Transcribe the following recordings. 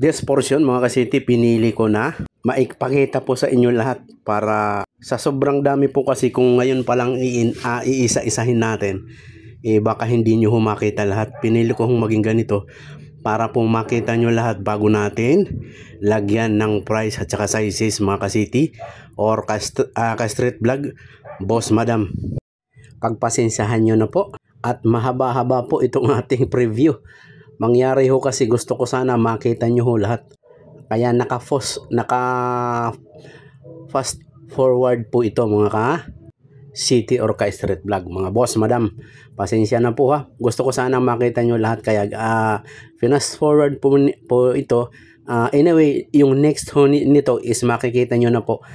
This portion mga kasiti, pinili ko na maipakita po sa inyo lahat para sa sobrang dami po kasi kung ngayon pa lang iisa-isahin natin, baka hindi nyo makita lahat. Pinili ko maging ganito para po makita nyo lahat bago natin lagyan ng price at saka sizes mga kasiti or ka-street vlog, boss madam. Pagpasensyahan nyo na po at mahaba-haba po itong ating preview. Mangyari ho kasi gusto ko sana makita nyo ho lahat. Kaya naka fast forward po ito mga ka-city or ka-street vlog. Mga boss, madam, pasensya na po ha. Gusto ko sana makita nyo lahat. Kaya fast forward po ito. Anyway, yung next ho nito is makikita nyo na po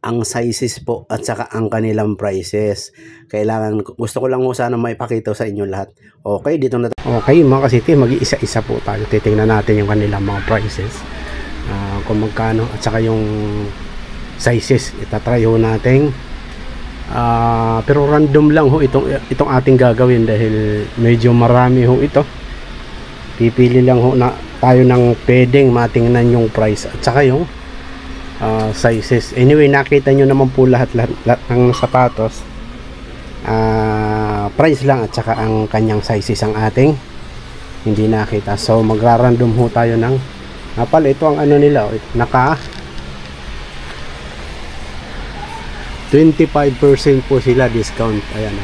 ang sizes po at saka ang kanilang prices. Gusto ko lang sana maipakita sa inyo lahat. Okay, dito na. Okay mga kasiti, mag-iisa-isa po tayo. Titingnan natin yung kanilang mga prices. Kung magkano at saka yung sizes. Itatry ho natin. Pero random lang ho itong ating gagawin dahil medyo marami ho ito. Pipili lang ho na tayo ng pwedeng matingnan yung price at saka yung sizes. Anyway, nakita nyo naman po lahat ng sapatos. Price lang at saka ang kanyang sizes ang ating hindi nakita. So magra-random ho tayo ng ito ang ano nila, naka 25% po sila discount. Ayan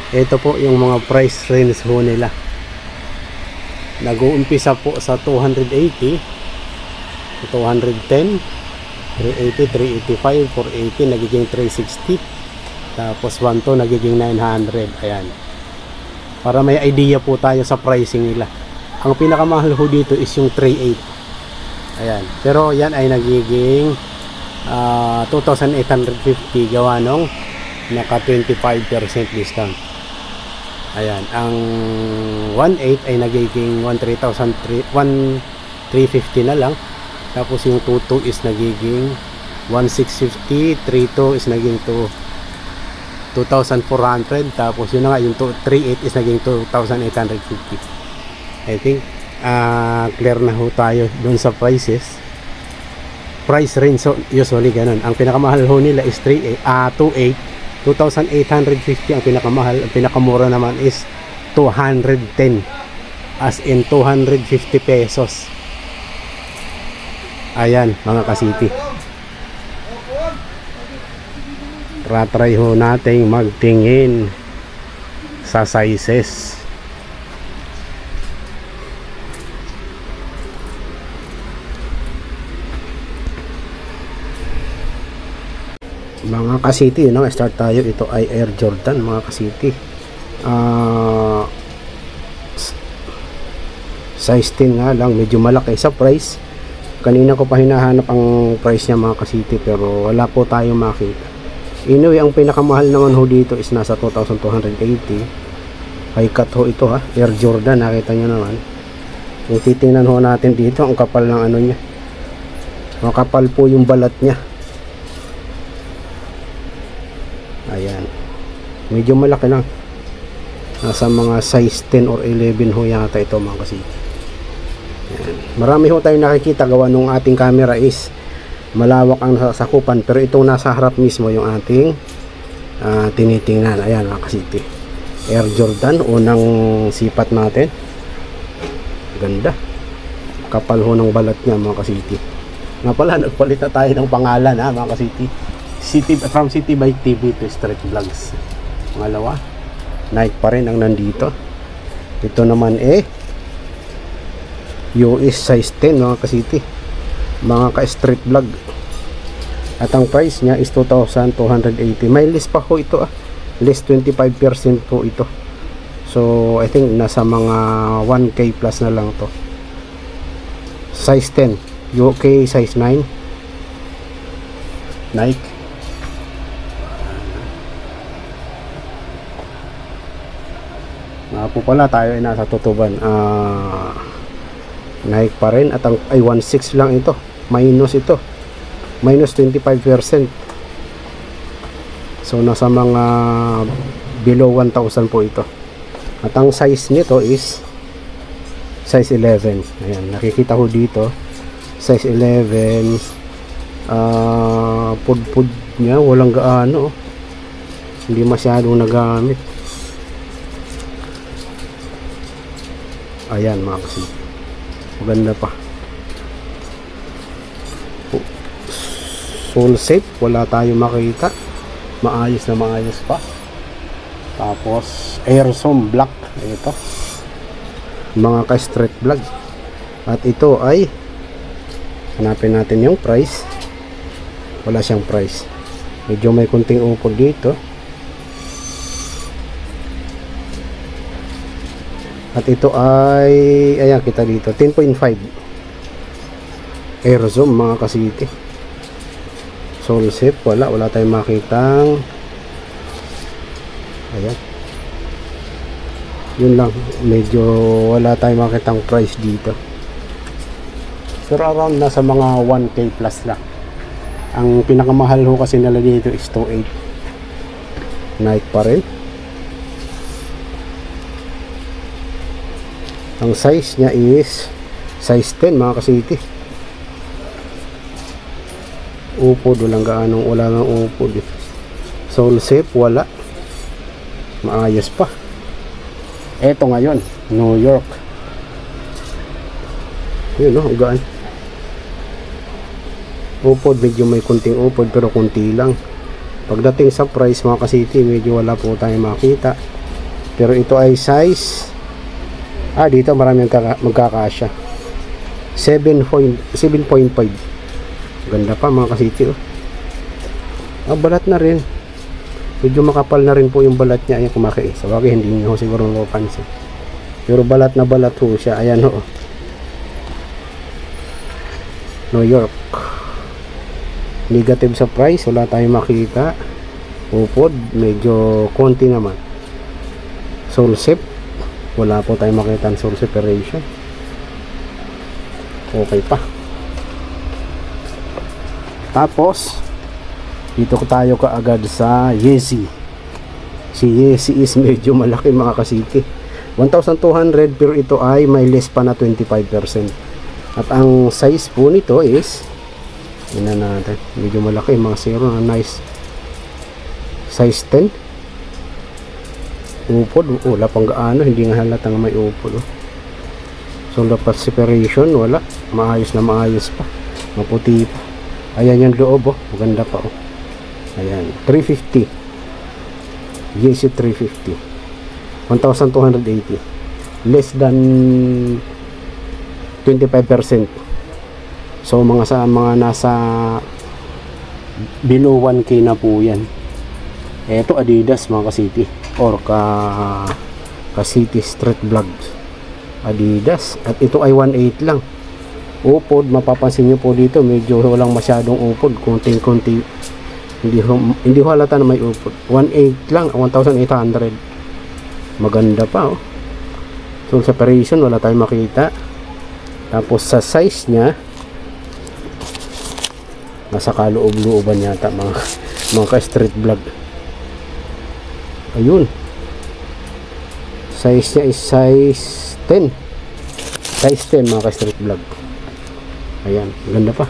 ito po yung mga price range ho nila. Nag-uumpisa po sa 280, 210, 380, 385, 480, nagiging 360, tapos 12 nagiging 900. Ayan, para may idea po tayo sa pricing nila. Ang pinakamahal ho dito is yung 38. Ayan, pero yan ay nagiging 2,850 gawa nung naka 25% discount. Ayan, ang 1.8 ay nagiging 1,350 na lang. Tapos yung 2.2 is nagiging 1,650, 3.2 is naging 2,400, tapos yun na nga yung 3.8 is naging 2,850. I think clear na ho tayo dun sa prices. Price range, so usually ganun. Ang pinakamahal ho nila is 2.8, 2,850 ang pinakamahal. Ang pinakamura naman is 210, as in 250 pesos. Ayan mga kasiti, try ho nating magtingin sa sizes. Mga kasiti, start tayo. Ito ay Air Jordan mga kasiti, size 10 nga lang, medyo malaki sa price. Kanina ko pa hinahanap ang price niya mga kasiti pero wala po tayong makita. Anyway, ang pinakamahal naman ho dito is nasa 2,280. High cut ho ito Air Jordan, nakita nyo naman. Kung titingnan ho natin dito, ang kapal ng ano niya, makapal po yung balat niya. Ayan, medyo malaki lang, nasa mga size 10 or 11 ho yata ito mga kasiti. Marami ho tayong nakikita gawa nung ating camera is malawak ang sasakupan, pero itong nasa harap mismo yung ating tinitingnan. Ayan mga kasiti, Air Jordan, unang sipat natin. Ganda, kapal ho ng balat niya mga kasiti. Nga pala, nagpalit na tayo ng pangalan mga kasiti. From City by TV to Street Vlogs. Pangalawa, Nike pa rin ang nandito. Ito naman US size 10 mga kasiti, mga ka-street vlog, at ang price niya is 2,280. May list pa ho ito list 25% po ito. So I think nasa mga 1k plus na lang to. Size 10 UK, size 9 Nike. Po pala tayo ay nasa tutuban. Nike pa rin, at ang 1.6 lang ito, minus minus 25%. So nasa mga below 1,000 po ito. At ang size nito is size 11. Ayan, nakikita ko dito size 11. Pudpud niya walang gaano, hindi masyadong nagamit. Ayan mga kasi, maganda pa. Full safe, wala tayong makita, maayos na maayos pa. Tapos Airsom black, ito mga ka-street vlog. At ito ay, hanapin natin yung price. Wala siyang price, medyo may kunting upod dito. At ito ay, ayan kita dito, 10.5 Airsom mga ka-city. Soul safe, wala tayong makitang. Ayan, yun lang, medyo wala tayong makitang price dito. So around nasa mga 1k plus lang. Ang pinakamahal ho kasi nila dito is 2.8. Night pa rin. Ang size niya is size 10 mga ka-city. Upod, wala nang upod. Soul safe, wala. Maayos pa. Eto ngayon, New York. Yun o, gaan. Upod, medyo may kunting upod pero kunti lang. Pagdating sa price mga ka-city, medyo wala po tayo makita. Pero ito ay size, dito marami magkakasya. 7.5. Ganda pa mga ka-city oh. Balat na rin, medyo makapal na rin po yung balat niya. Ayan, kumaki sa bagay, hindi nyo siguro mapapansin, pero balat na balat po siya. Ayan ho, New York. Negative sa price, wala tayong makita. Upod, medyo konti naman. Soul safe, wala po tayong makita ang soul separation. Okay pa. Tapos dito tayo kaagad sa Yeezy. Si Yeezy is medyo malaki mga ka-city, 1,200, pero ito ay may less pa na 25%. At ang size po nito is, ina natin, medyo malaki, mga zero na nice. Size 10. Upod, wala pang gaano, hindi nga halata nga may upod oh. So dapat separation, wala, maayos na maayos pa, maputi pa. Ayan yung loob oh, maganda pa oh. Ayan, 350. Yeezy 350, 1,280, less than 25%. So mga nasa below 1k na po yan. Eto Adidas mga ka-city, or ka-city street vlogs, Adidas. At ito ay 1.8 lang. Upod, mapapansin nyo po dito, medyo walang masyadong upod, konting-konti, hindi halata na may upod. 1.8 lang, 1,800. Maganda pa oh. So separation, wala tayong makita. Tapos sa size nya, nasa kaloob-looban yata mga ka-street vlog. Ayun, size nya is size 10. Size 10 mga ka-street vlog. Ayan, ganda pa,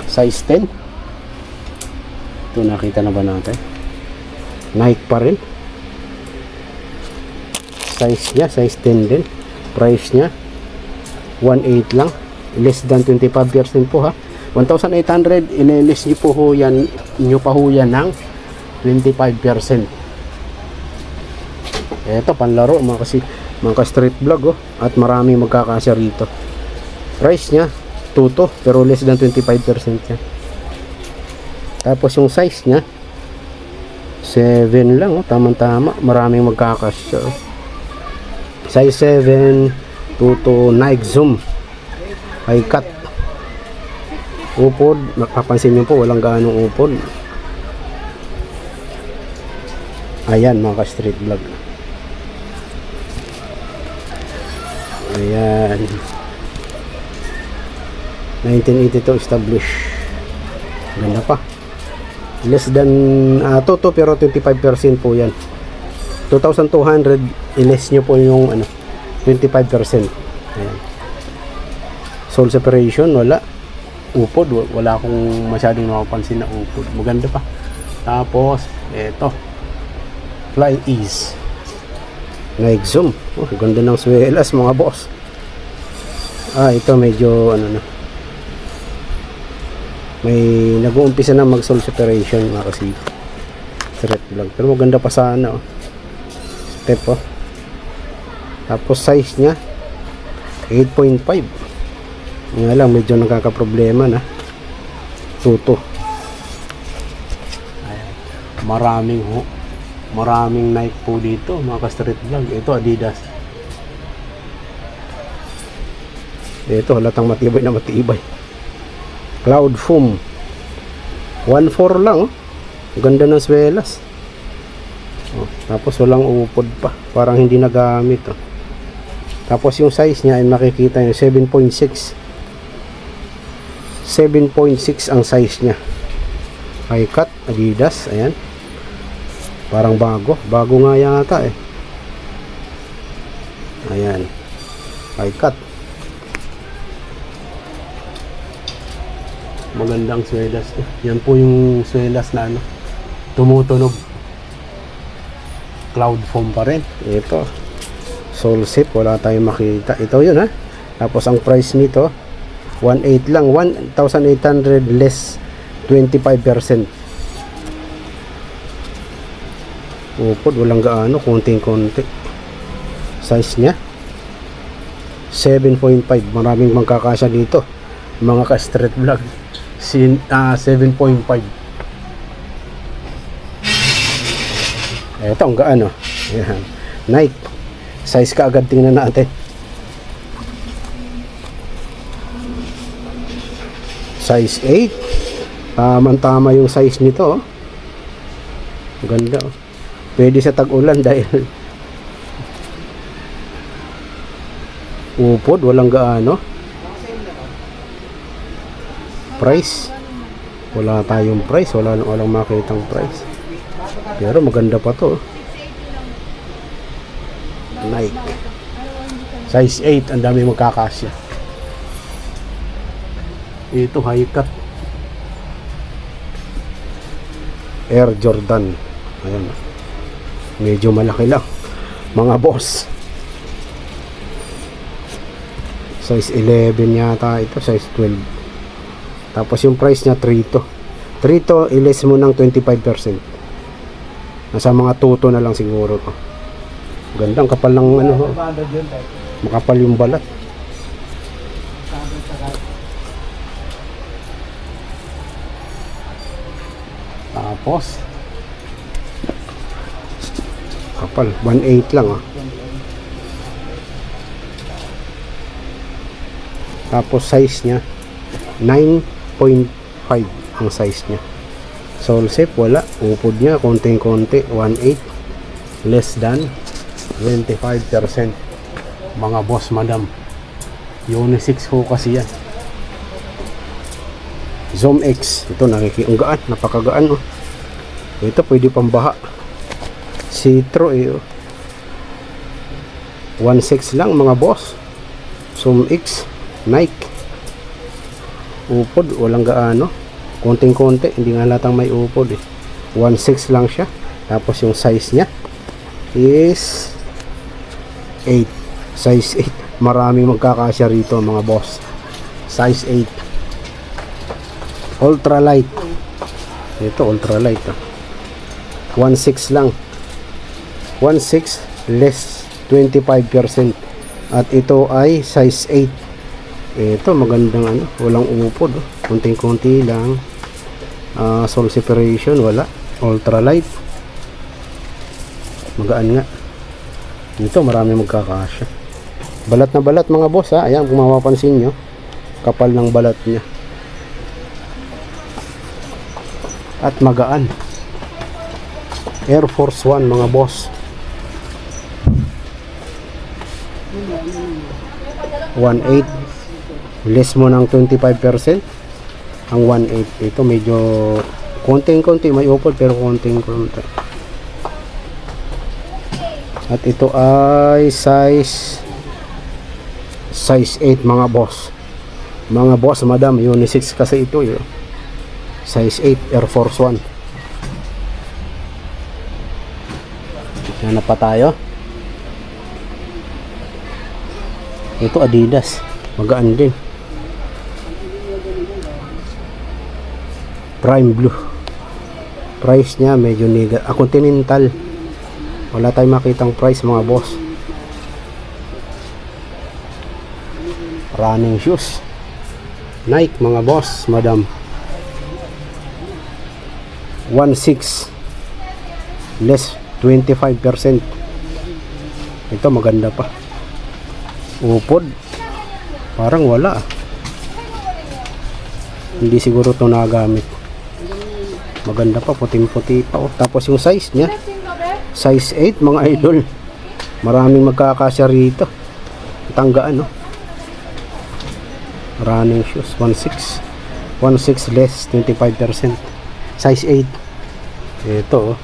size 10. Ito nakita na ba natin? Nike pa rin. Size nya, size 10 din. Price nya 1.8 lang, less than 25% po ha. 1,800, ililis nyo po ho yan, nyo pa ho yan ng 25%. Eto panlaro mga street vlog oh. At marami magkakasya rito. Price nya 2 to, pero less than 25% yan. Tapos yung size nya 7 lang oh, tamang-tama, maraming magkakasya oh. Size 7, 2 to Nike Zoom high cut. Upod, mapapansin nyo po, walang gaanong upod. Ayan mga ka-street vlog. Ayan, 1982 establish. Ganda pa, less than 2 to, pero 25% po yan. 2,200, i-less nyo po yung 25%. Ayan. Sole separation, wala. Upod, wala akong masyadong napapansin na upod. Maganda pa. Tapos eto, fly ease Nike Zoom. Oh, ganda ng swelas mga boss. Ito medyo ano na, may nag-uumpisa na mag sole separation mga kasi thread vlog, pero maganda pa sana oh. Step oh. Tapos size nya 8.5. nga lang medyo nagkakaproblema na tuto. Maraming Nike po dito mga ka-street vlog. Ito Adidas, ito halatang matibay na matibay. Cloud Foam 1.4 lang oh. Ganda ng swelas oh. Tapos walang upod pa, parang hindi nagamit oh. Tapos yung size nya ay makikita nyo 7.6 ang size nya. High cut Adidas, ayan. Parang bago nga yata eh. Ayan, high cut. Magandang swelas. Yan po yung swelas na ano, tumutunog. Cloud Foam pa rin. Ito sole zip, wala tayong makita. Ito yun ha. Tapos ang price nito 1.8 lang, 1,800 less 25%. Upod, walang gaano, konting-konti. Size nya 7.5. Maraming magkakasya dito mga ka-street vlog. 7.5. Ito ang gaano. Ayan. Nike size ka agad, tingnan natin. Size 8. Tama yung size nito oh. Ganda oh. Pwede sa tag-ulan dahil upod, walang gaano. Price, wala tayong price, walang makitang price, pero maganda pa to. Nike size 8, ang dami magkakasya. Ito high cut Air Jordan, ayan, medyo malaki lang mga boss. Size 11 yata ito, size 12. Tapos yung price nya 3 to iles mo ng 25%. Nasa mga tuto na lang siguro to. Ganda, ang kapal ng ano, makapal yung balat. Tapos kapal, 1.8 lang ah. Tapos size nya 9.5 ang size nya. Sole zip, wala. Upod nya konting-konti, 1.8 less than 25%. Mga boss madam, unisex ho kasi yan. Zoom X, ito nakikiunggaan, napakagaan oh. Ito pwede pambaha. Citro eh oh. 1.6 lang mga boss. Zoom X Nike. Upod, walang gaano, konting-konti, hindi nga latang may upod eh. 1.6 lang siya. Tapos yung size nya is 8, size 8. Marami magkakasya rito mga boss. Size 8 ultralight. Ito ultralight oh. 1.6 lang, 1.6 less 25%. At ito ay size 8. Ito magandang ano, walang upod oh. Konting-konti lang. Sole separation, wala. Ultralight, magaan nga. Ito marami magkakasya. Balat na balat mga boss ha. Ayan, kung mapapansin nyo, kapal ng balat nya at magaan. Air Force 1 mga boss, 1.8 less mo ng 25%. Ang 1.8 ito medyo konting-konti may upod, pero konting-konti. At ito ay size Size 8 mga boss. Mga boss, madam, unisex kasi ito yun. Size 8 Air Force 1. Hanap pa tayo. Ito Adidas, magaan din. Prime Blue. Price niya medyo Continental. Wala tayong makitang price mga boss. Running shoes. Nike mga boss, madam. 1.6 less 25%. Ito maganda pa. Upod parang wala. Hindi siguro ito nagamit. Maganda pa, puting-puti pa. Tapos yung size nya, size 8 mga idol. Maraming magkakasya rito. Tanggaan, no? Running shoes 1.6 less 25%. Size 8. Ito,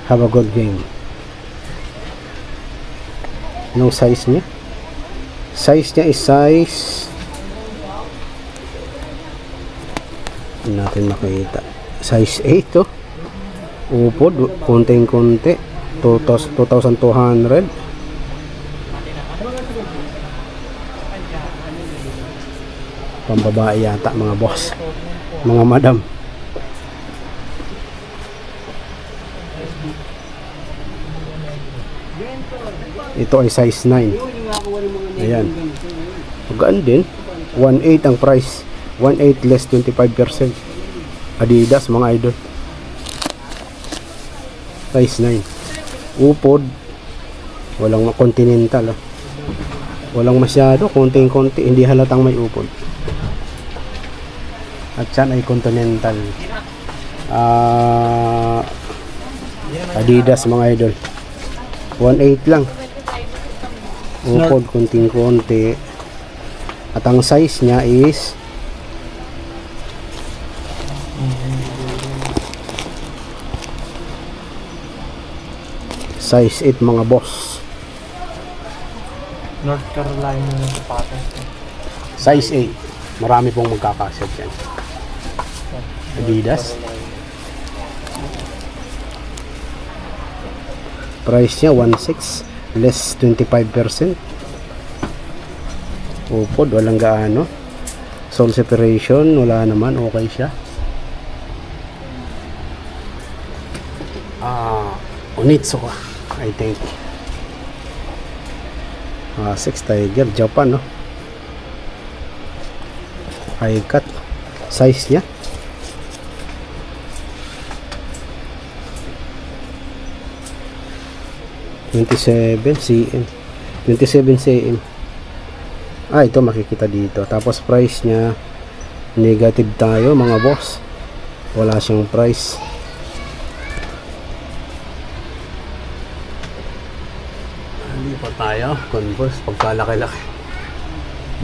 have a good game. Anong size niya? Size niya is size, hindi natin makita. Size 8 to. Upod, konting-konti. 2,200. Pambabae yata mga boss, mga madam. Ito ay size 9. Ayan, magaan din. 1.8 ang price. 1.8 less 25%. Adidas mga idol. Size 9. Upod, walang Continental. Walang masyado, konting-konti, hindi halatang may upod. At yan ay Continental. Adidas mga idol. 1.8 lang. Upod, konting-konti. At ang size niya is size 8 mga boss. North Carolina ng sapatos. Size 8. Marami pong magkakasya dyan. Adidas. Price niya 1.6 less 25%. Upod, walang gaano. Sole separation, wala naman, okay siya. Onitsuka, I think. 6 Tiger, Japan, no? High cut. Size niya 27 cm. 27 cm. Ito makikita dito. Tapos price niya negative tayo mga boss. Wala siyang price. Hindi pa tayo. Converse, pagkalaki-laki.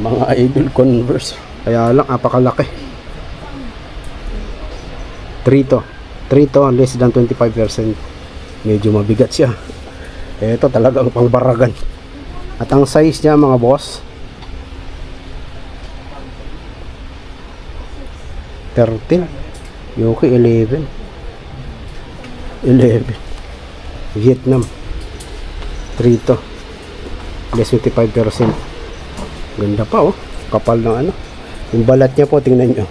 Mga idol Converse. Kaya lang, apakalaki. 3 to, less than 25%. Medyo mabigat siya. Ito talagang pangbaragan. At ang size niya mga boss, 13. Yuki 11. Vietnam 3 to, less 25%. Ganda pa, oh. Kapal ng ano. Yung balat niya po, tingnan nyo.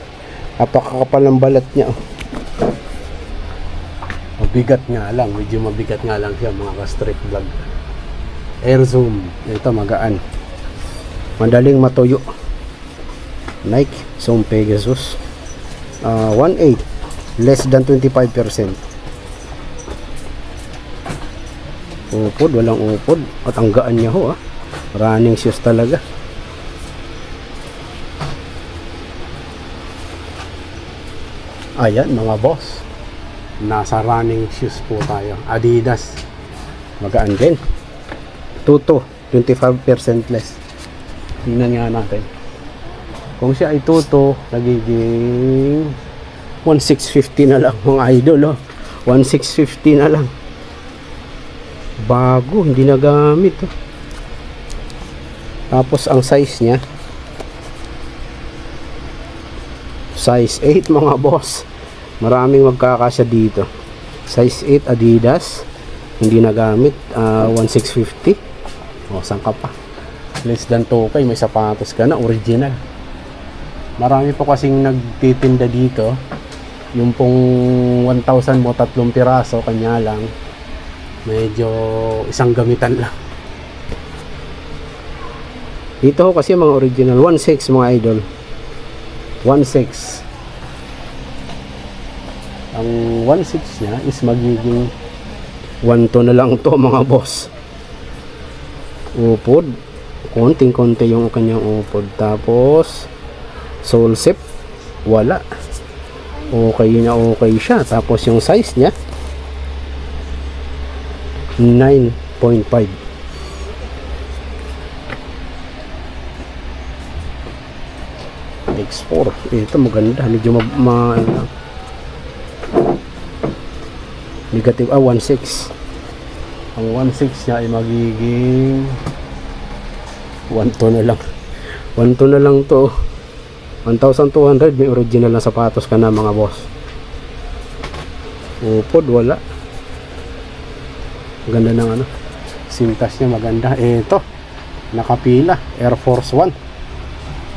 Napakakapal ng balat niya, oh. Mabigat nga lang, medyo mabigat nga lang siya mga ka-street vlog. Air Zoom, ito magaan, madaling matuyo. Nike Zoom Pegasus, 1.8 less than 25%. Upod, walang upod. At ang gaan niya ho, running shoes talaga. Ayan mga boss, nasa running shoes po tayo. Adidas, magaan din. 25% less. Tingnan nga natin. Kung siya ay nagiging 1,650 na lang mga idol, 1,650 na lang. Bago, hindi nagamit, Tapos ang size niya, size 8 mga boss. Maraming magkakasya dito. Size 8 Adidas, hindi nagamit, 1650. Saan ka pa? Less than 2K, may sapatos ka na, original. Marami po kasing nagtitinda dito. Yung pong 1,000 mo, 3 piraso, kanya lang. Medyo isang gamitan lang. Dito ho kasi mga original, 1.6 mga idol. 1.6. Ang 1.6 niya is magiging 1.2 na lang to mga boss. Upod, konting-konti yung kanyang upod. Tapos sole zip, wala. Okay na okay siya. Tapos yung size niya 9.5. X4. Ito maganda, medyo negative, 1.6. Ang 1.6 niya ay magiging 1.2 na lang. 1.2 na lang to. 1,200. May original na sapatos ka na mga boss. Upod, wala. Ganda ng ano, sintas niya maganda. Ito, nakapila, Air Force 1.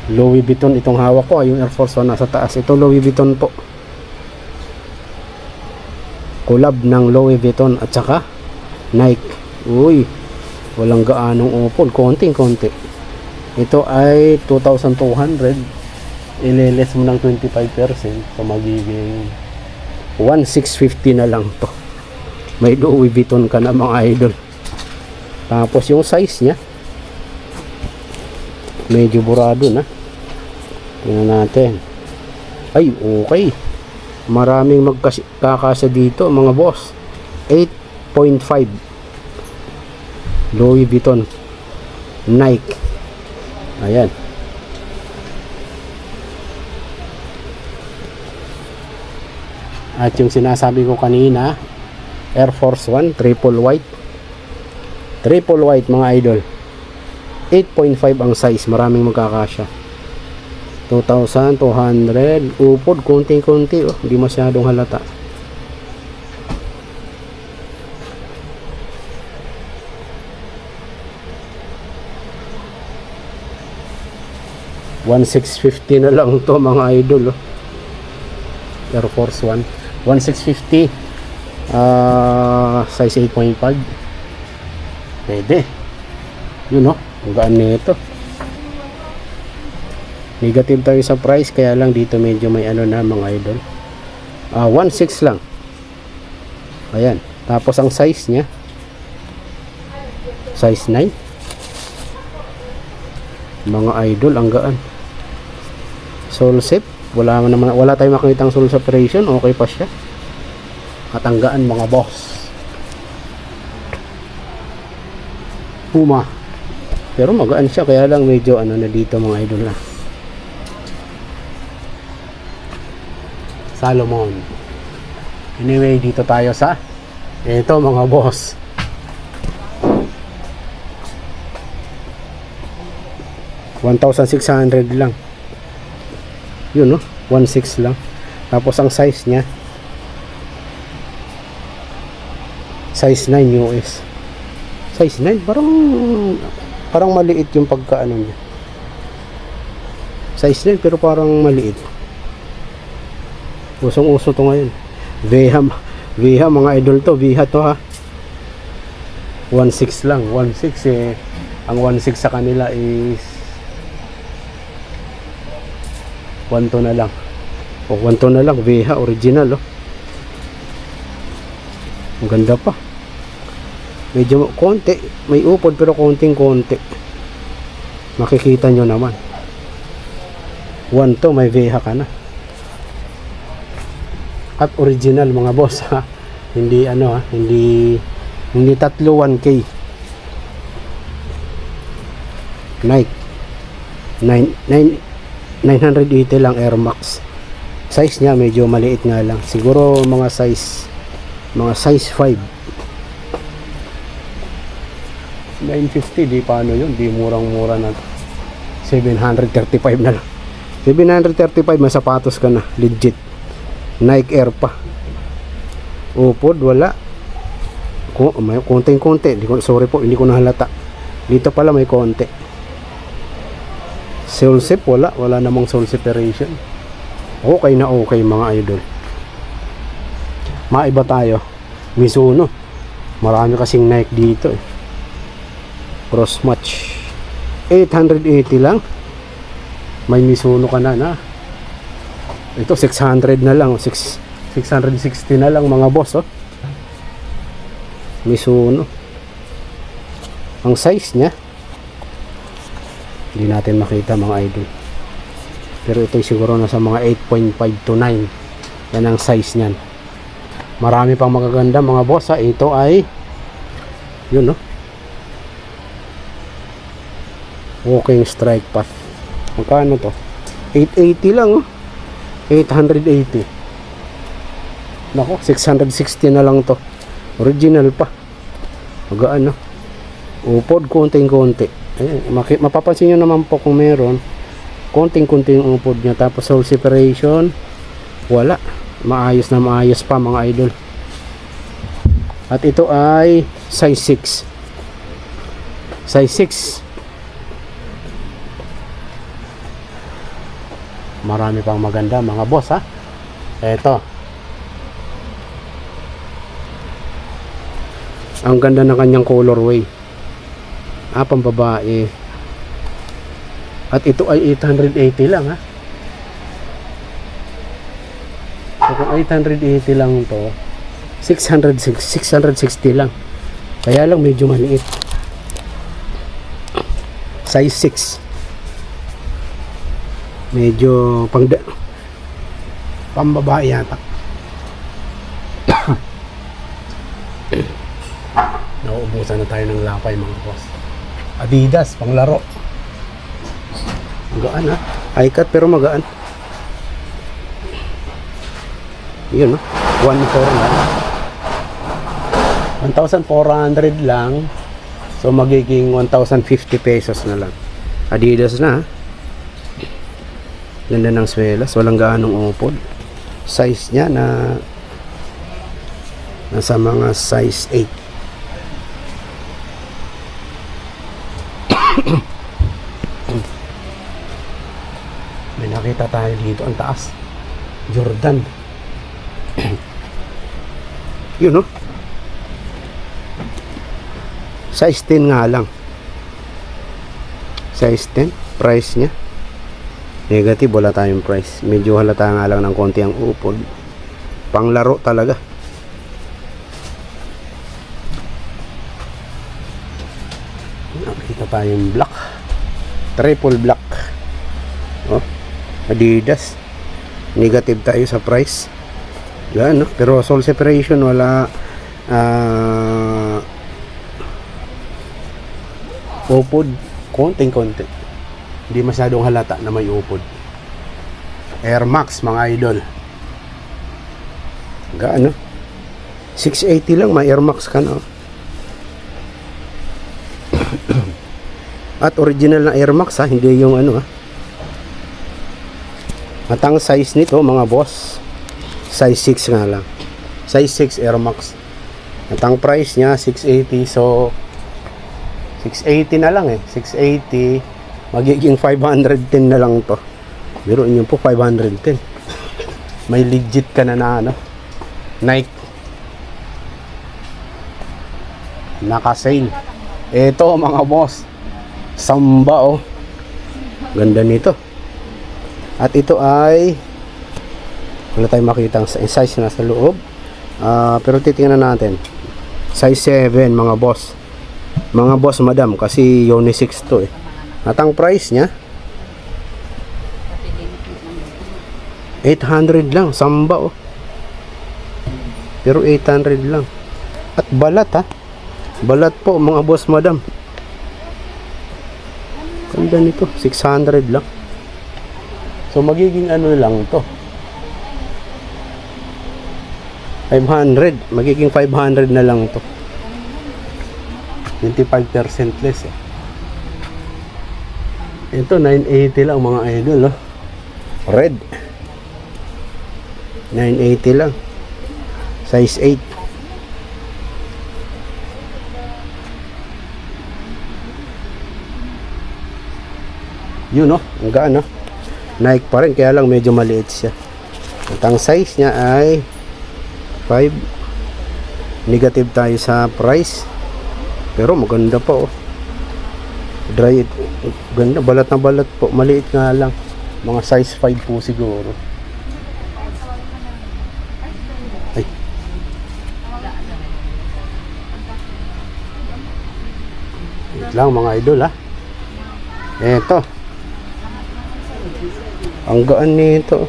Louis Vuitton itong hawak ko. Yung Air Force 1 nasa taas. Ito Louis Vuitton po. Collab ng Louis Vuitton at saka Nike. Uy, walang gaanong upod, konting-konti. Ito ay 2,200. Ileles mo ng 25%, so magiging 1,650 na lang to. May Louis Vuitton ka na mga idol. Tapos yung size nya medyo burado na. Tingnan natin. Ay, okay. Maraming magkakasya dito mga boss. 8.5 Louis Vuitton Nike. Ayan. At yung sinasabi ko kanina, Air Force 1 triple white. Triple white mga idol. 8.5 ang size. Maraming magkakasya. 2,200. Upod, konting-konti. Hindi masyadong halata. $1,650 na lang to mga idol. Air Force 1. $1,650. Size 8.5. Pwede. Yun ang gaan nito. Negative tayo sa price, kaya lang dito medyo may ano na mga idol. 1.6 lang. Ayan. Tapos ang size nya size 9. Mga idol, ang gaan. Sole zip, wala tayong makitang sole separation, okay pa siya. At ang gaan mga boss. Puma. Pero magaan siya, kaya lang medyo ano na dito mga idol na. Salomon. Anyway, dito tayo sa ito mga boss. $1,600 lang. Yun 1.6 lang. Tapos ang size nya size 9 US. Size 9 parang maliit yung pagkaano niya. Size 9 pero parang maliit. Usong-uso to ngayon. Viha mga idol to. Viha to ha. 1.6 lang. 1.6 ang 1.6 sa kanila is 1.2 na lang. 1.2 na lang. Viha original Ang ganda pa. Medyo konti. May upod pero konting-konti. Makikita nyo naman. 1.2 may Viha ka na. At original mga boss ha. Hindi hindi tatlo 1K. Nike 980 lang Air Max. Size niya medyo maliit nga lang. Siguro mga size 5. 950, di paano yun, di murang-mura na. 735 na lang. 735, may sapatos ka na, legit. Nike Air pa. Upod, wala. May konting-konti. Sorry po, hindi ko nahalata. Dito pala may konti. Soul sip, wala. Wala namang soul separation. Okay na okay mga idol. Maiba tayo. Mizuno. Marami kasing Nike dito eh. Cross match. 880 lang. May Mizuno ka na. Ito 600 na lang. 660 na lang mga boss oh. Mizuno. Ang size niya hindi natin makita mga idol. Pero ito siguro nasa mga 8.5 to 9. Yan ang size niyan. Marami pang magaganda mga boss ha. Ito ay yun no. Walking strike path. Magkano to? 880 lang oh. 880. Nako, 660 na lang to. Original pa. Magaan no. Upod konting-konti. Mapapansin nyo naman po kung meron konting-konting upod niya. Tapos soul separation wala. Maayos na maayos pa mga idol. At ito ay size 6. Size 6. Marami pang maganda mga boss ha. Eto. Ang ganda ng kanyang colorway. Pang babae. At ito ay 880 lang ha. So kung 880 lang to, 660 lang. Kaya lang medyo maliit. Size 6. Medyo pambabae yata. Nauubusan na tayo ng lapay mga boss. Adidas, panglaro. Magaan ha. High cut pero magaan. Yun no. 1,400 lang. So magiging 1,050 pesos na lang. Adidas na ha. Ganda ng swelas. Walang gaanong upod. Size nya na nasa mga size 8. May nakita tayo dito ang taas. Jordan. Yun no. Size 10 nga lang. Size 10. Price nya negative, wala tayong price. Medyo halata nga lang ng konti ang upod. Panglaro talaga. Nakita tayong black. Triple black. Oh, Adidas. Negative tayo sa price. Yan no. Pero soul separation wala. Upod konting-konti. Hindi masyadong halata na may upod. Air Max mga idol. Gaano? 680 lang may Air Max ka na. At original na Air Max ha, hindi yung ano ha. At ang size nito mga boss, size 6 nga lang. Size 6 Air Max. At ang price niya 680. So 680 na lang eh. 680 magiging 510 na lang to. Biruin nyo po 510. May legit ka na ano, Nike. Naka-sale. Ito mga boss, Samba oh. Ganda nito. At ito ay wala tayong makita ang size na sa loob. Pero titingnan natin. Size 7 mga boss. Mga boss madam kasi unisex to eh. At ang price nya 800 lang, Samba oh. Pero 800 lang. At balat ha. Balat po mga boss madam. Ganda nito, 600 lang. So magiging ano lang to, 500. Magiging 500 na lang to. 25% less eh. Ito 980 lang mga idol oh. Red 980 lang, size 8. Yun oh, ang gaan oh. Nike pa rin, kaya lang medyo maliit siya. At ang size niya ay 5. Negative tayo sa price, pero maganda pa oh. Dry it, ganda, balat na balat po. Maliit nga lang, mga size 5 po siguro. Ay, wait lang mga idol ha. Eto, ang gaan nito,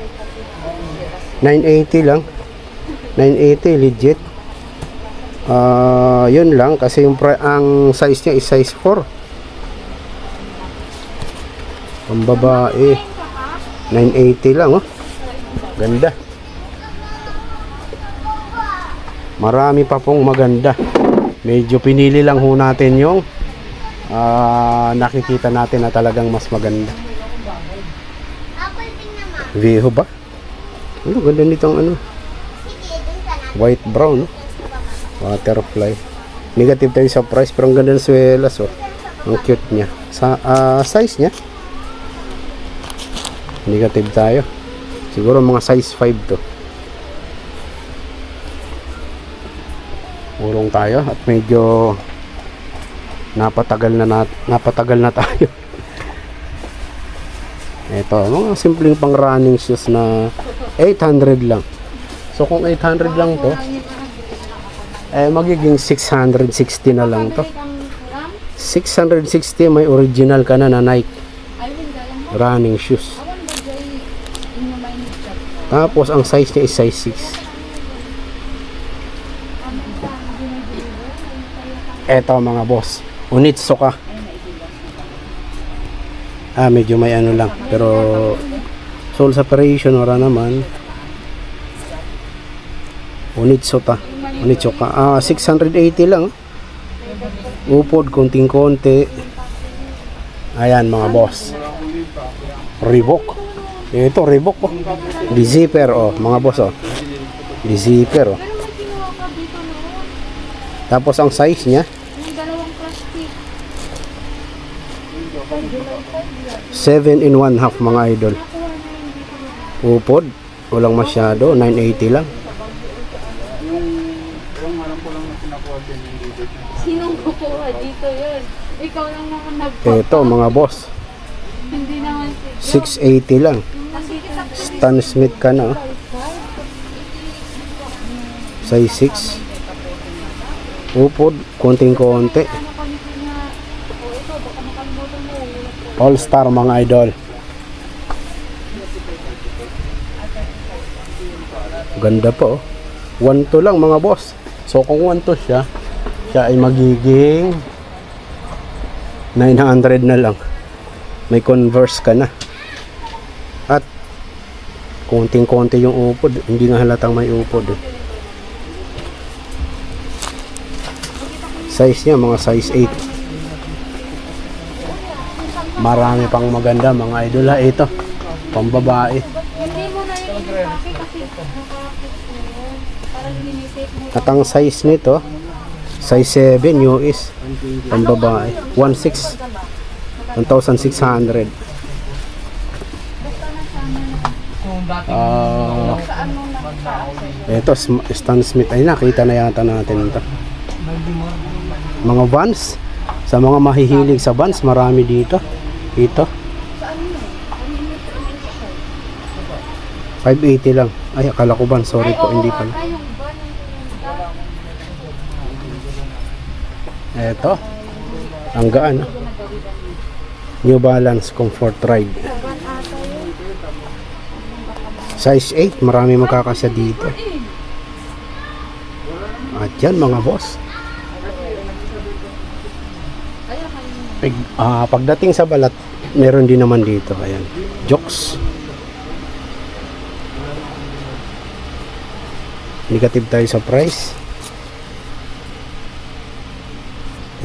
980 lang, 980 legit. Yun lang kasi ang size niya is size 4. Ang babae 980 lang oh. Ganda. Marami pa pong maganda. Medyo pinili lang ho natin yung nakikita natin na talagang mas maganda. Viejo ba? Ano ganda nitong ano? White brown oh. Butterfly. Negative tayo sa price pero ang ganda ng swelas oh. Ang cute niya. Sa size niya negative tayo. Siguro mga size 5 to. Urong tayo at medyo napatagal na tayo. Ito, mga simpleng pang running shoes na 800 lang. So kung 800 lang to, magiging 660 na lang to. 660 may original ka na Nike running shoes. Tapos ang size niya is size 6. Eto mga boss, Onitsuka. Medyo may ano lang, pero sole separation wala naman. Onitsuka. 680 lang. Upod konting-konti. Ayan mga boss. Reebok. Ito Reebok oh. Di zipper oh, mga boss oh. Di zipper oh. Tapos ang size niya 7 in 1 half mga idol. Upod, walang masyado, 980 lang. Sinong kukuha dito yun? Ikaw lang naman Ito mga boss, hindi naman 680 lang. Stan Smith ka na oh. Size 6. Upod, konting-konti. All Star mga idol. Ganda po oh. 1-2 lang mga boss. So kung 1-2 siya ay magiging 900 na lang. May Converse ka na. At konting-konti yung upod, hindi nga halatang may upod eh. Size niya mga size 8. Marami pang maganda mga idol ha. Ito pambabae. Hindi mo na yung impake kasi parang dinisip mo. At ang size nito size 7 US. Pambabae 1,600. Ito Stan Smith ay nakita na yata natin ito. Mga Vans, sa mga mahihilig sa Vans, marami dito. Ito 580 lang. Ay akala ko Vans, sorry po, hindi pala. Ito ang gaan oh. New Balance Comfort Ride size 8, marami makakasya dito. At yan mga boss, pagdating sa balat meron din naman dito. Ayan, Jocks. Negative tayo sa price,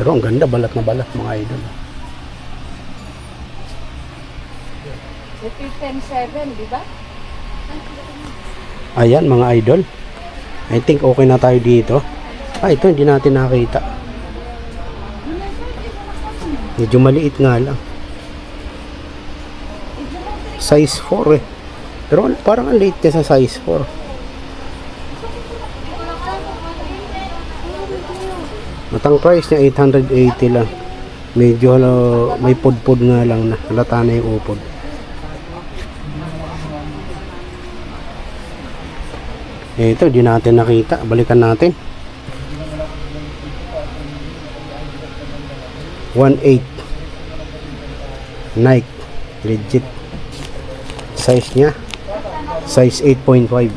Pero ang ganda, balat na balat mga idol. Ito 10.7, di ba? Ayan mga idol. I think okay na tayo dito. Ito hindi natin nakita. Medyo maliit nga lang. Size 4 eh. Pero parang ang liit niya sa size 4. At ang price niya 880 lang. Medyo may pudpud nga lang na. Halata na yung upod. Ito, di natin nakita. Balikan natin. 1.8 Nike. Legit. Size niya. Size 8.5.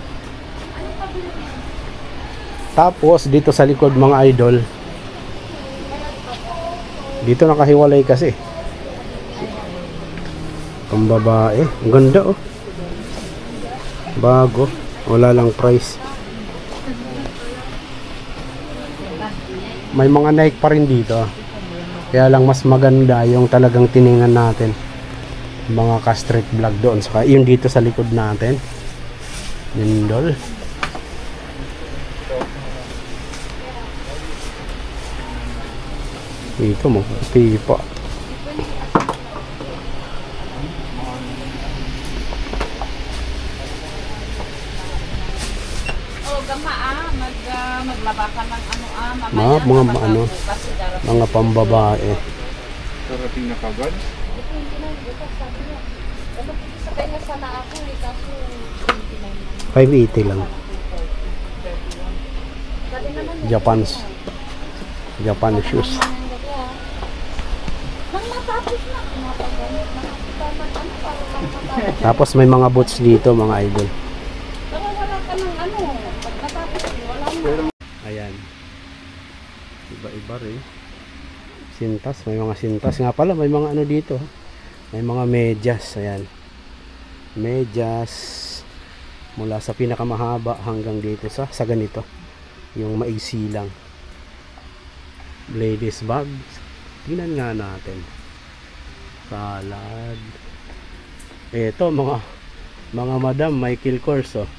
Tapos, dito sa likod mga idol. Dito nakahiwalay kasi. Pambabae. Ang ganda oh. Bago. Wala lang price. May mga Nike pa rin dito. Kaya lang mas maganda yung talagang tiningan natin. Mga ka-street vlog doon. Saka yung dito sa likod natin. Lindol. Dito mo. Pipa. Maglaba ka ng mamaya. Mga pambabae. Karating na kagad? Sakay na sana ako eh, kaso 580 lang. Japan shoes. Tapos may mga boots dito mga idol. Ayan. Iba-iba rin. Sintas, may mga sintas nga pala, may mga ano dito. May mga medyas, ayan. Medyas mula sa pinakamahaba hanggang dito sa ganito. Yung maigsi lang. Ladies bag. Tingnan nga natin. Salad. Ito mga madam Michael Kors oh.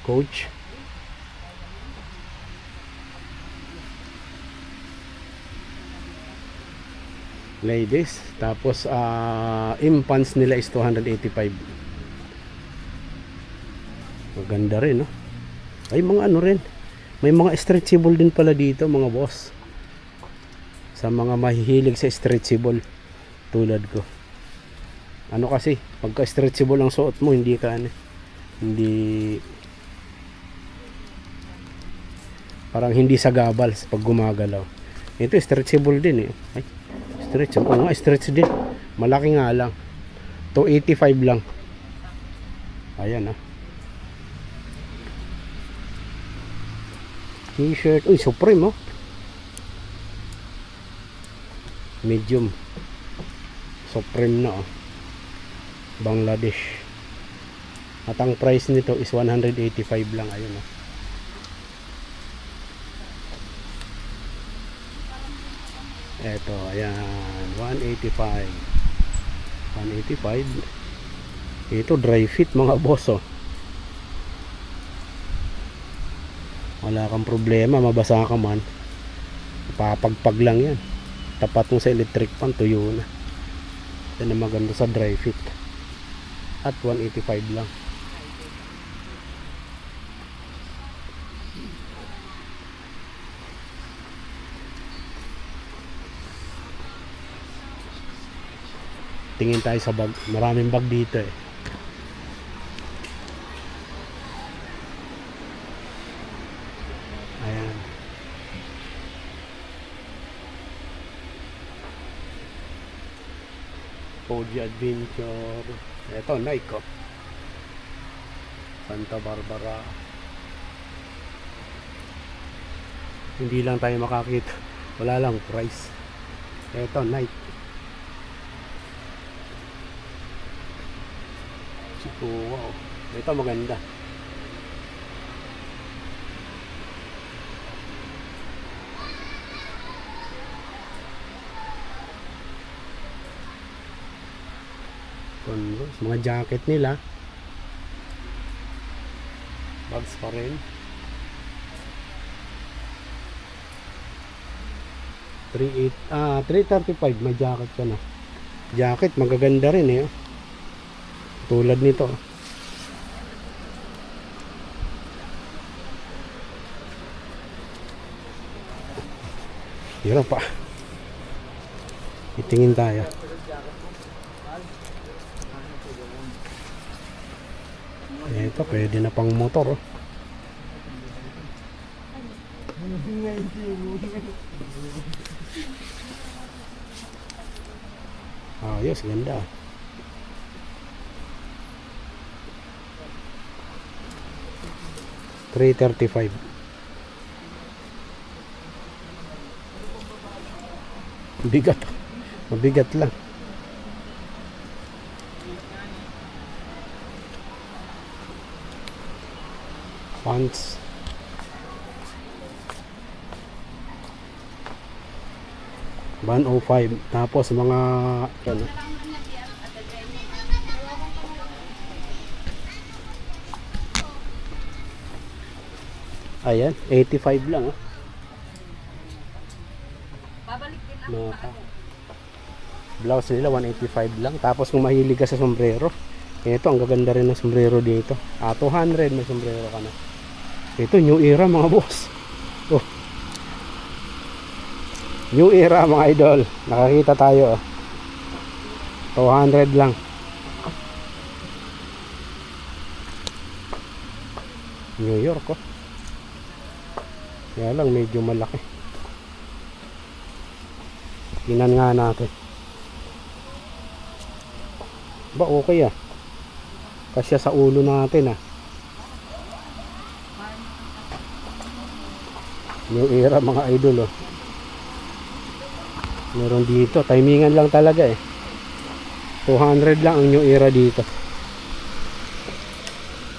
Coach. Ladies. Tapos impants nila is 285. Maganda rin no. Ay mga ano rin. May mga stretchable din pala dito mga boss. Sa mga mahihilig sa stretchable tulad ko. Ano kasi pagka stretchable ang suot mo hindi ka hindi parang hindi sagabal pag gumagalaw. Ito stretchable din eh. Ay, stretch. Oo nga, stretch din. Malaki nga lang. 285 lang. Ayan ah. T-shirt. Uy, Supreme oh. Medium. Supreme na oh. Bangladesh. At ang price nito is 185 lang. Ayun oh. Eto, ayan, 185. Ito dry fit mga boss oh. Wala kang problema, mabasa ka man. Papagpag lang yan. Tapat mo sa electric pan, tuyo na. Yan ang maganda sa dry fit. At 185 lang. Tingin tayo sa bag. Maraming bag dito eh. Ayan. Podi Adventure. Ito, Nike oh. Santa Barbara. Hindi lang tayo makakita. Wala lang price. Ito, Nike. Wow. Ito maganda. Converse, mga jacket nila. Bags pa rin. 335 may jacket ka na. Jacket magaganda rin eh. Tulad nito. Hirap pa. Itingin tayo. Ito pwede na pang motor. Ayos, ganda. $335. Bigat. Mabigat lang. Pants. $105. Tapos mga ano, ayan, 85 lang oh. Mga blouse nila 185 lang. Tapos kung mahilig ka sa sombrero, ito ang gaganda rin ng sombrero dito. 200 may sombrero ka na. Ito new era mga boss. Oh. New era mga idol. Nakakita tayo oh. 200 lang. New York oh. Kaya lang medyo malaki. Tingnan nga natin. Ba okay ah. Kasya sa ulo natin ah. New era mga idol oh. Meron dito, timingan lang talaga eh. 200 lang ang new era dito.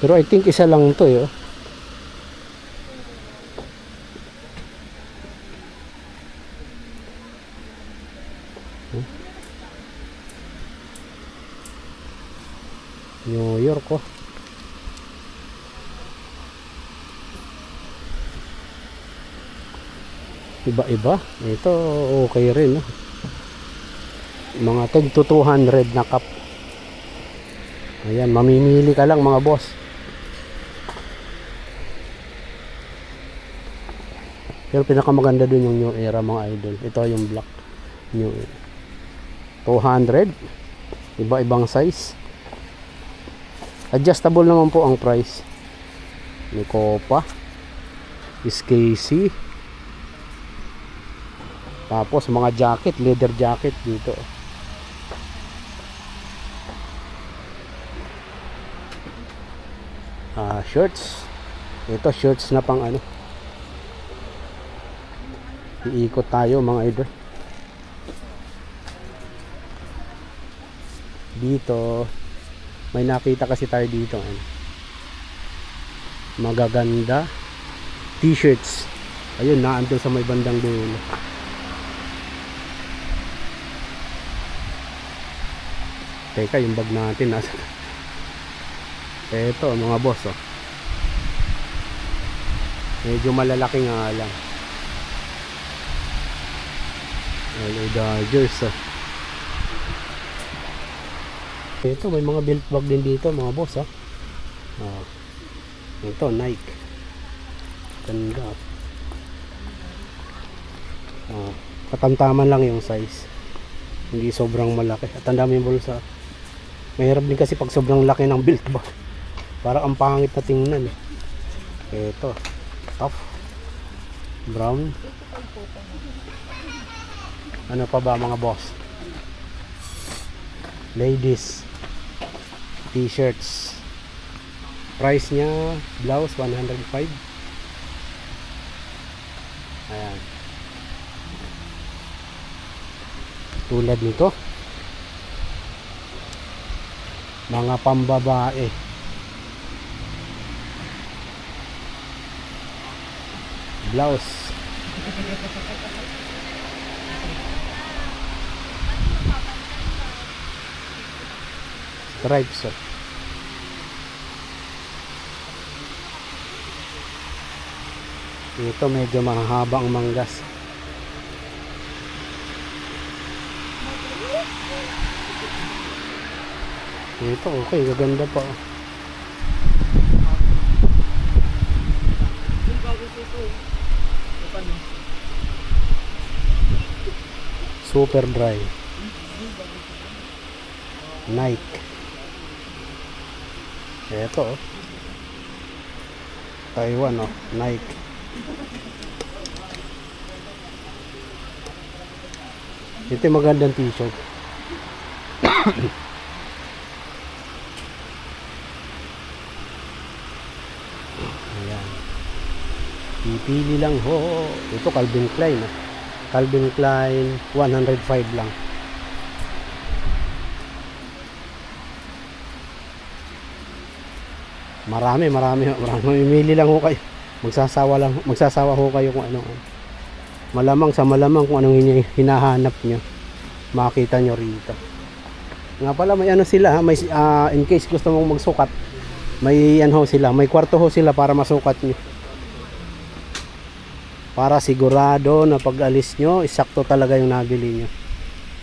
Pero I think isa lang to eh oh. New York oh. Iba-iba. Ito okay rin oh. Mga tag to 200 na cup. Ayan, mamimili ka lang mga boss. Pero pinakamaganda dun yung new era mga idol. Ito yung black. New 200. Iba-ibang size. Adjustable naman po ang price. May Copa, SKC. Tapos mga jacket, leather jacket dito. Shirts. Ito shirts na pang ano. Iikot tayo mga idol. Dito may nakita kasi tayo dito ano, magaganda t-shirts. Ayun, naandun sa may bandang dulo. Teka, yung bag natin nasa. Eto mga boss oh. Medyo malalaki nga lang. LA Dodgers oh. Ito may mga belt bag din dito mga boss ha. Ito Nike. Ganda. Katamtaman lang yung size. Hindi sobrang malaki. At ang daming bulsa. Mahirap din kasi pag sobrang laki ng belt bag. Para ang pangit na tingnan eh. Ito. Tough. Brown. Ano pa ba mga boss? Ladies t-shirts. Price niya blouse 105. Ayan. Tulad nito. Mga pambabae. Blouse. stripes. Oh. Ito medyo mahaba ang manggas. Ito okay, gaganda pa. Oh. Super dry. Nike. Ito oh. Taiwan oh, Nike. Ito yung magandang t-shirt. Ayan. Pipili lang ho. Ito Calvin Klein. Calvin Klein 105 lang. Marami. Mamimili lang ho kayo. Magsasawa ho kayo kung ano. Malamang kung anong hinahanap nyo. Makita nyo rito. Nga pala may ano sila, may in case gusto mong magsukat, may ano sila, may kwarto ho sila para masukat nyo. Para sigurado na pag alis nyo, isakto talaga yung nabili nyo.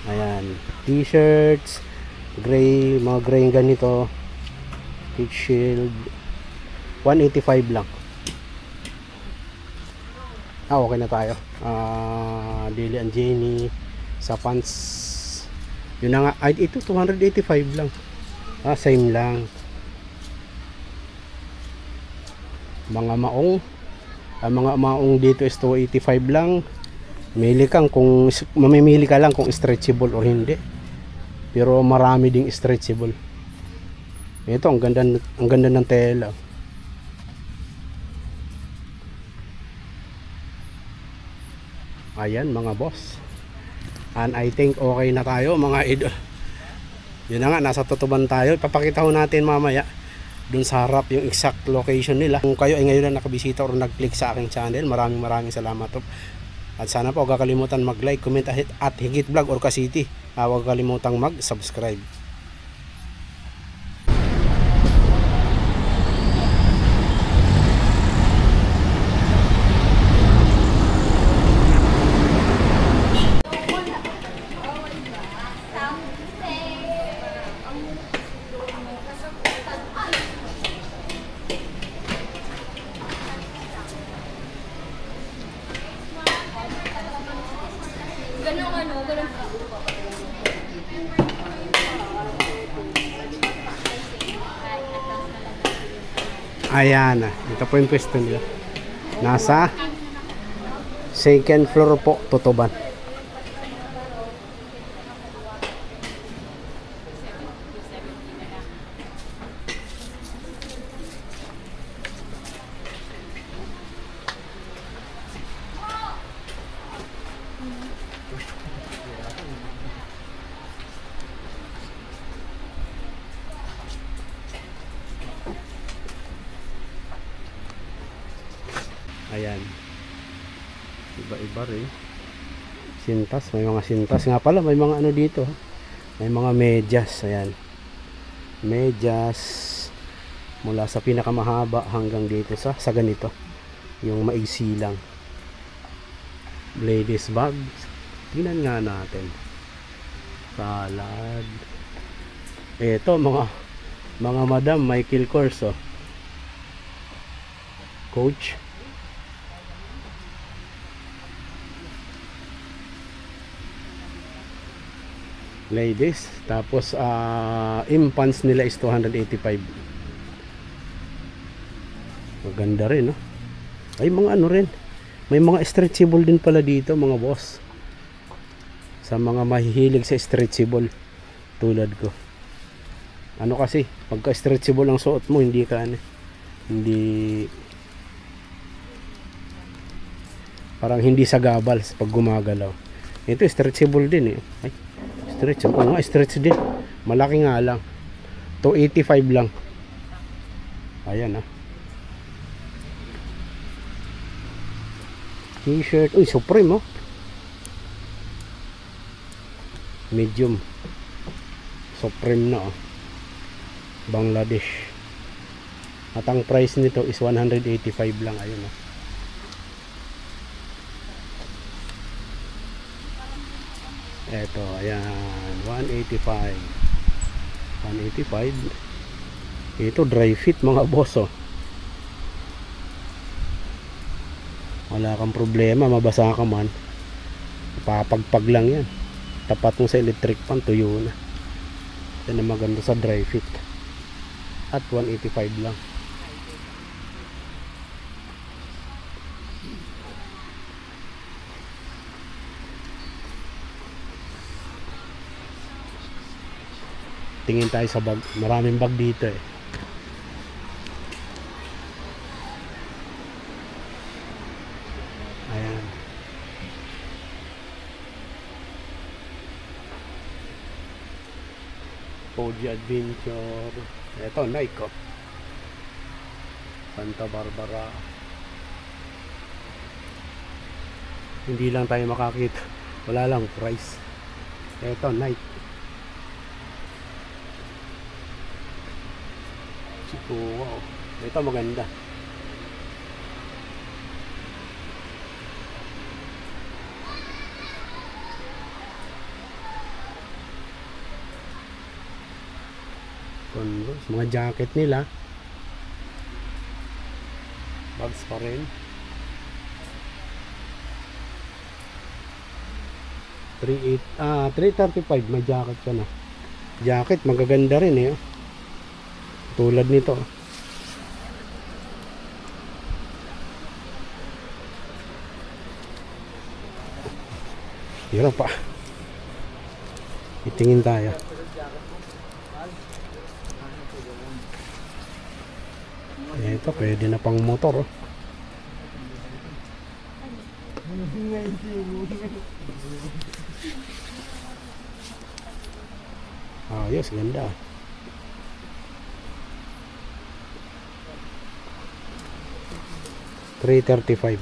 Ayan, t-shirts, gray, mga gray ganito, heat shield, 185 lang. Okay na tayo. Daily and Jenny sa pants. Yun na nga, ay ito 285 lang. Same lang. Mga maong, mga maong dito is 285 lang. Mamimili ka lang kung stretchable o hindi. Pero marami ding stretchable. Ito ang ganda ng tela. Ayan mga boss. And I think okay na tayo mga idol. Yun na nga, nasa Tutuban tayo. Papakita ko natin mamaya dun sa harap yung exact location nila. Kung kayo ay ngayon na nakabisita or nag-click sa aking channel, maraming salamat. At sana po huwag kakalimutan mag-like, comment at Higit Vlog or City. Huwag kakalimutan mag-subscribe. Ayan, ito po yung pwesto nila. Nasa second floor po, Tutuban. Ayan. Iba-iba rin. Sintas, may mga sintas nga pala, may mga ano dito. May mga medyas, ayan. Medyas mula sa pinakamahaba hanggang dito sa ganito. Yung maigsi lang. Ladies bag. Tingnan nga natin. Salad. Ito mga madam, Michael Kors oh. Coach. Ladies, tapos impants nila is 285. Maganda rin no. Ay mga ano rin, may mga stretchable din pala dito mga boss, sa mga mahihilig sa stretchable tulad ko. Ano kasi pagka stretchable ang suot mo, hindi parang hindi sagabal pag gumagalaw. Ito stretchable din eh. Ay, stretch. Oo nga, stretch din. Malaki nga lang. 285 lang. Ayan ah. T-shirt. Uy, Supreme oh. Medium. Supreme na oh. Bangladesh. At ang price nito is 185 lang. Ayun oh. Eto, ayan, 185. 185. Ito dry fit mga boss oh. Wala kang problema, mabasa ka man, papagpag lang yan. Tapat mo sa electric pan, tuyo na. Yan ang maganda sa dry fit. At 185 lang. Tingin tayo sa bag. Maraming bag dito eh. Ayan. Podi Adventure. Ito, Nike oh. Santa Barbara. Hindi lang tayo makakita. Wala lang price. Ito, Nike. Wow. Ito maganda. Converse, mga jacket nila. Bags pa rin. 335 may jacket ka na. Jacket magaganda rin eh. Tulad nito. Hirap pa. Itingin tayo. Ito pwede na pang motor oh. Ayos, ganda. $335.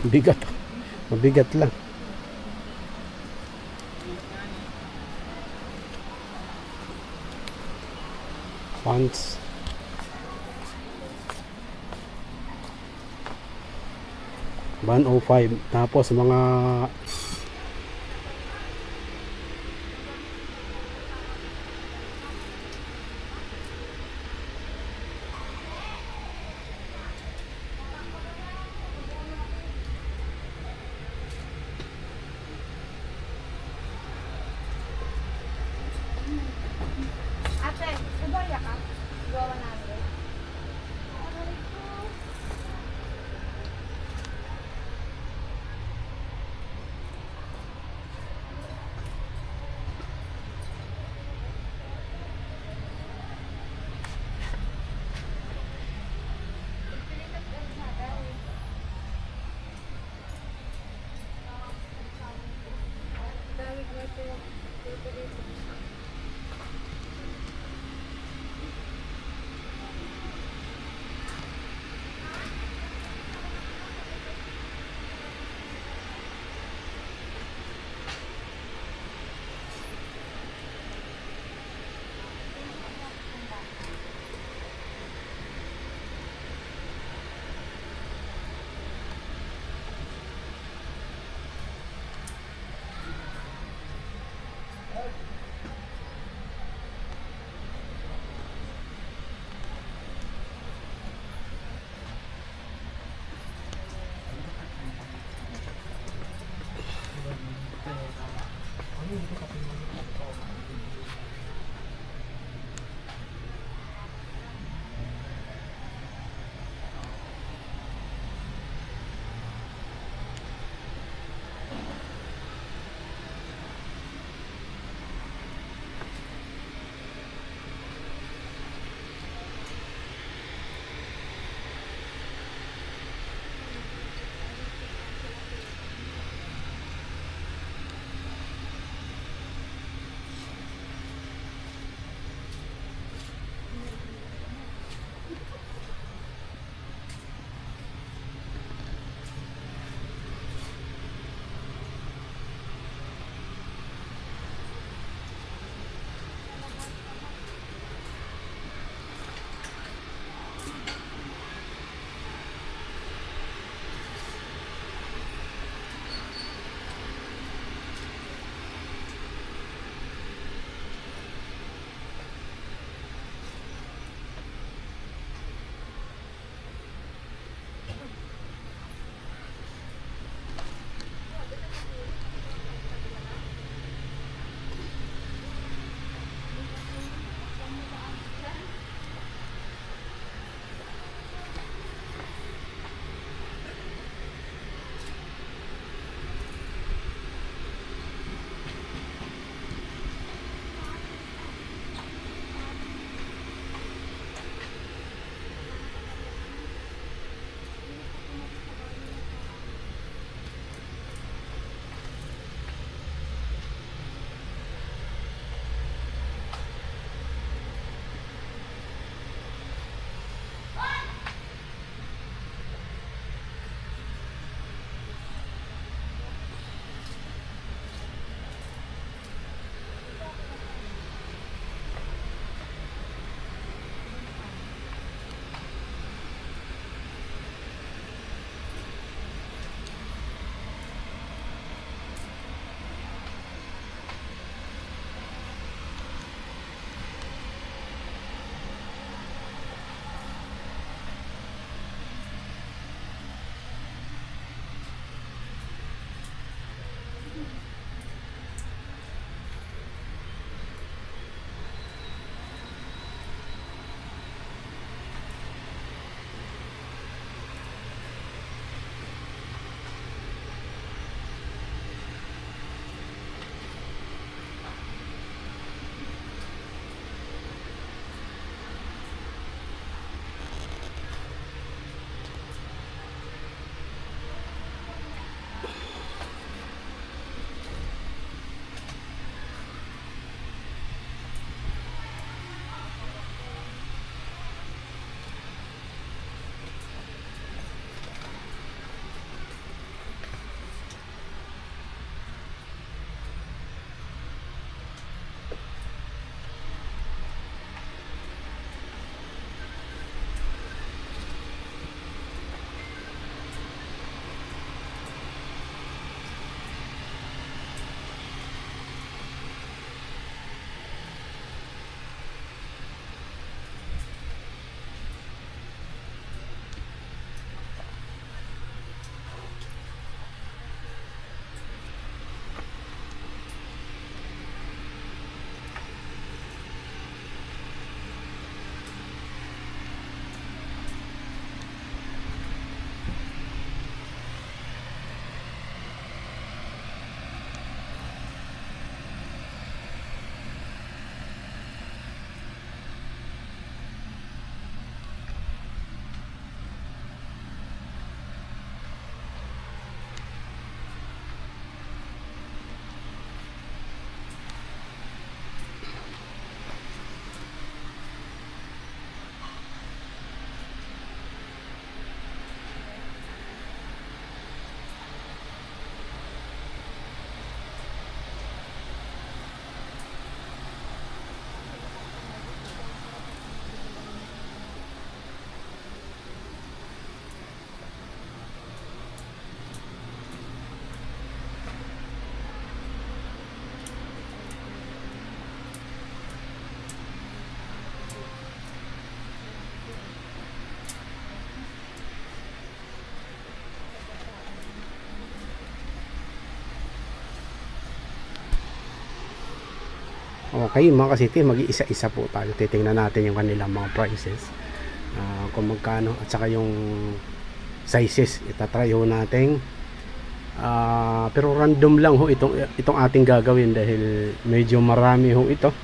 Bigat. Mabigat lang. Pants. $105. Tapos mga Ate, ubaya ka? Gawa namin. Okay mga ka-city, mag-iisa-isa po tayo. Titingnan natin yung kanilang mga prices. Kung magkano at saka yung sizes. Itatry ho natin. Pero random lang ho itong ating gagawin dahil medyo marami ho ito.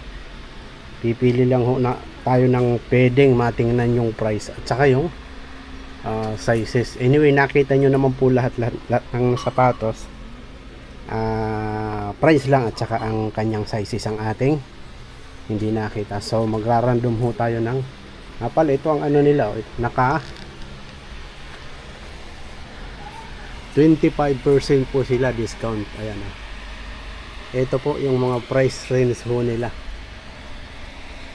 Pipili lang ho na tayo ng pwedeng matingnan yung price at saka yung sizes. Anyway, nakita nyo naman po lahat ng sapatos. Price lang at saka ang kanyang sizes ang ating hindi nakita. So magra-random ho tayo ng pala ito ang ano nila, naka 25% po sila discount. Ayan, ito po yung mga price range ho nila.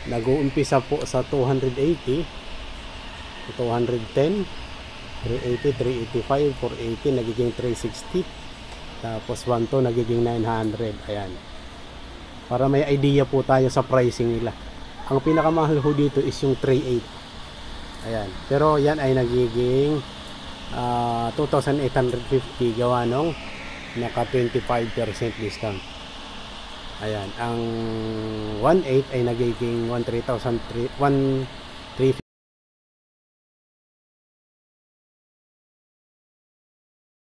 Nag-uumpisa po sa 280, 210, 380, 385, 480, nagiging 360, tapos 12 nagiging 900. Ayan, para may idea po tayo sa pricing nila. Ang pinakamahal ho dito is yung 38. Ayan, pero yan ay nagiging 2,850 gawa nung naka 25% discount. Ayan, ang 1.8 ay nagiging 1,350